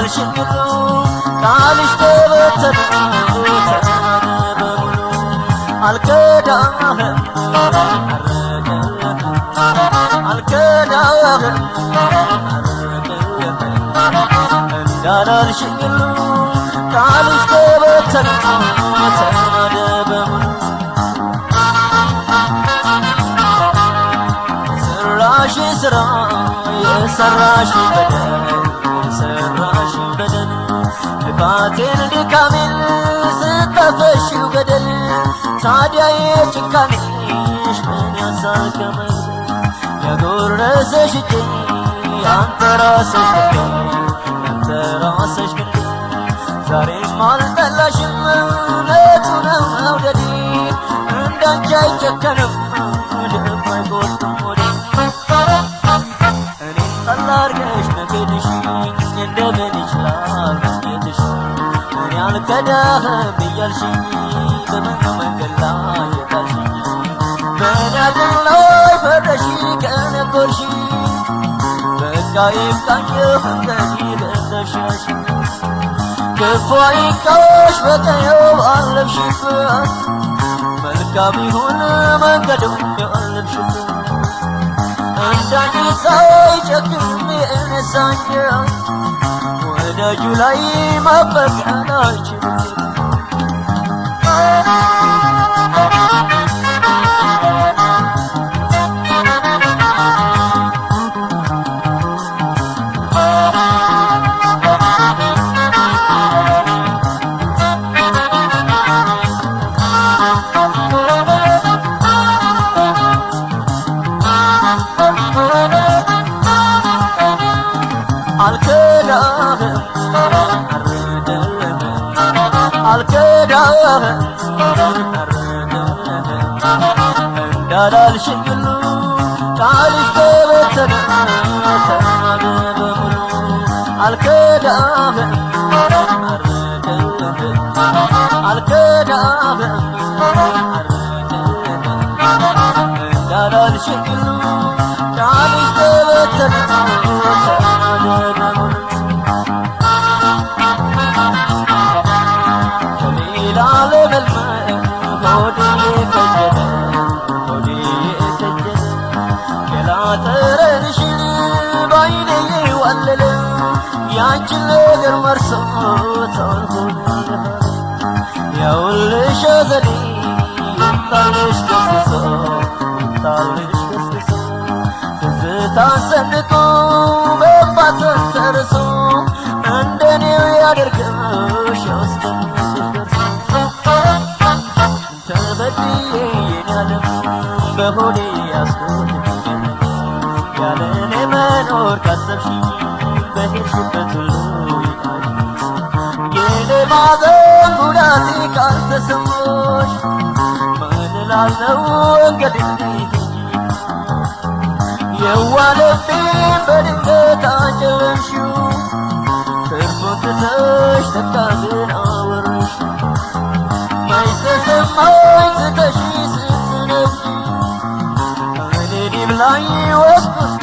እንዳላልሽኝሉ ቃልሽ ተበተነ በሙሉ አልከዳህም አልከዳህም እንዳላልሽኝሉ ቃልሽ ተበተነ በሙሉ ሰራሽ ስራ የሰራሽ በደል ልፋቴን ድካሜን ስጠፈሽው ገደል ታዲያ የጭካኔሽ ምን ያሳከመኝ ያጎረሰሽ እጄ ያንተ ራስሽ ግን ዛሬም አልጠላሽም እውነቱ ነው መውደዴ እንዳንቺ አይጨከንም ልብ አይቆርጥም ወዴ እኔን ጠላ አድርገሽ መኬድሽ እንደምን ይችላል መስጌትሽ እኔ አልከዳህም እያልሽኝ በምን መንገድ ላይ የጣልሽኝ በእኔ አቅም ላይ ፈረሽ ከነጎርሽ በቃ ይብቃኝ እንግዲህ ገዘሻሽ ክፉ አይንካሽ በቀየው ባለፍሽበት መልካም ይሁን መንገዱ ያለፍሽበት እንዳንቺ ሳይጨክን የነሳኝ ወዳጁ ላይ ማበቃን አይችልም አልከዳህም እንዳላልሽኝሉ ቃልሽ ተበተነ በሙሉ አልከዳህም እንዳላልሽኝሉ ቃልሽ ተበተነ በሙሉ ሆዴ ከጀለ ገላጠረንሽን ባይኔ ዋለለ ያንቺን ነገር መርሶት አልሆነ ያውልሽ ዘዴ ይምጣልሽ ገስሶ ትዝታን ሰንቆ በባትን ተርሶ እንደኔው ያደርግሽ ያስደንቅሽ ተበድዬ የኔ ዓለም በሆዴ ያስኩት ያለኔ መኖር ካሰብሽኝ በሄድሽበት ሁሉ ይቃል የኔ ማዘን ጉዳቴ ካልተሰማሽ ምን እላለሁ እንግዲህ የዋለብኝ በድንገት አጨለምሽው ትርፉን ትተሽ ተካዝን አወረሽ ማይተሰማኝ ትተሽ ስትነፍሺ እኔ ዲም ላይ ወስኩት